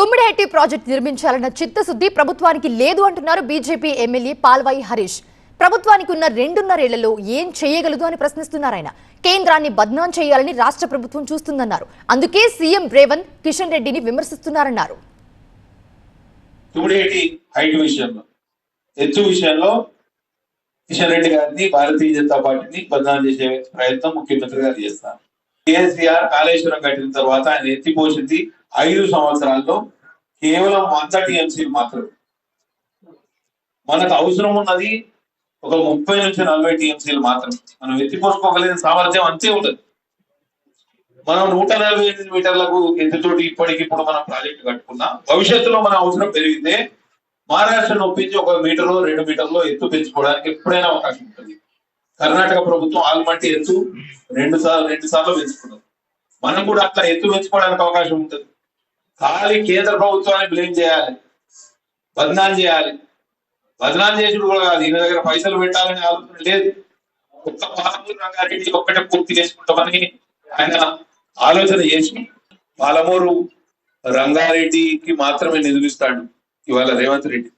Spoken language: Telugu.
తుమ్మిడిహెట్టి ప్రాజెక్టు నిర్మించాలన్న చిత్తశుద్ధి ప్రభుత్వానికి లేదు అంటున్నారు బీజేపీ ఎమ్మెల్యే పాల్వాయి హరీష్. ప్రభుత్వానికి ఉన్న 2.5 ఏళ్లలో ఏం చేయగలదు అని ప్రశ్నిస్తున్నారు ఆయన. కేంద్రాన్ని బద్నాం చేయాలని రాష్ట్ర ప్రభుత్వం చూస్తుందన్నారు. అందుకే సీఎం రేవంత్ కిషన్ రెడ్డిని విమర్శిస్తున్నారన్నారు. తుమ్మిడిహెట్టి హైట్ విషయంలో, ఎత్తు విషయంలో కిషన్ రెడ్డి గారిని భారతీయ జనతా పార్టీని బద్నాం చేసే ప్రయత్నం ముఖ్యమంత్రి గారు చేస్తారు. కేసీఆర్ కాళేశ్వరం కట్టిన తర్వాత ఆయన ఎత్తిపోసింది 5 సంవత్సరాల్లో కేవలం 100 టీఎంసీలు మాత్రమే. మనకు అవసరం ఉన్నది ఒక 30 నుంచి 40 టీఎంసీలు మాత్రమే. మనం ఎత్తిపోసుకోగలిగిన సామర్థ్యం అంతే ఉండదు. మనం 148 మీటర్లకు ఎత్తుతోటి ఇప్పటికిప్పుడు మనం ప్రాజెక్టు కట్టుకున్నాం. భవిష్యత్తులో మన అవసరం పెరిగితే మహారాష్ట్రను ఒప్పించి 1 మీటర్లో 2 మీటర్లో ఎత్తు పెంచుకోవడానికి ఎప్పుడైనా అవకాశం ఉంటుంది. కర్ణాటక ప్రభుత్వం ఆల్మట్టి ఎత్తు 2 సార్లు పెంచుకున్నారు. మనం కూడా అట్లా ఎత్తు పెంచుకోవడానికి అవకాశం ఉంటుంది. ఖాళీ కేంద్ర ప్రభుత్వాన్ని బ్లేమ్ చేయాలి, బద్నాం చేయాలి. బద్నాం చేసుడు కూడా కాదు, ఈయన దగ్గర పైసలు పెట్టాలనే ఆలోచన లేదు. ఒక్క పాలమూరు రంగారెడ్డి ఒక్కటే పూర్తి చేసుకుంటామని ఆయన ఆలోచన చేసి పాలమూరు రంగారెడ్డికి మాత్రమే నిధులు ఇస్తాడు ఇవాళ రేవంత్ రెడ్డి.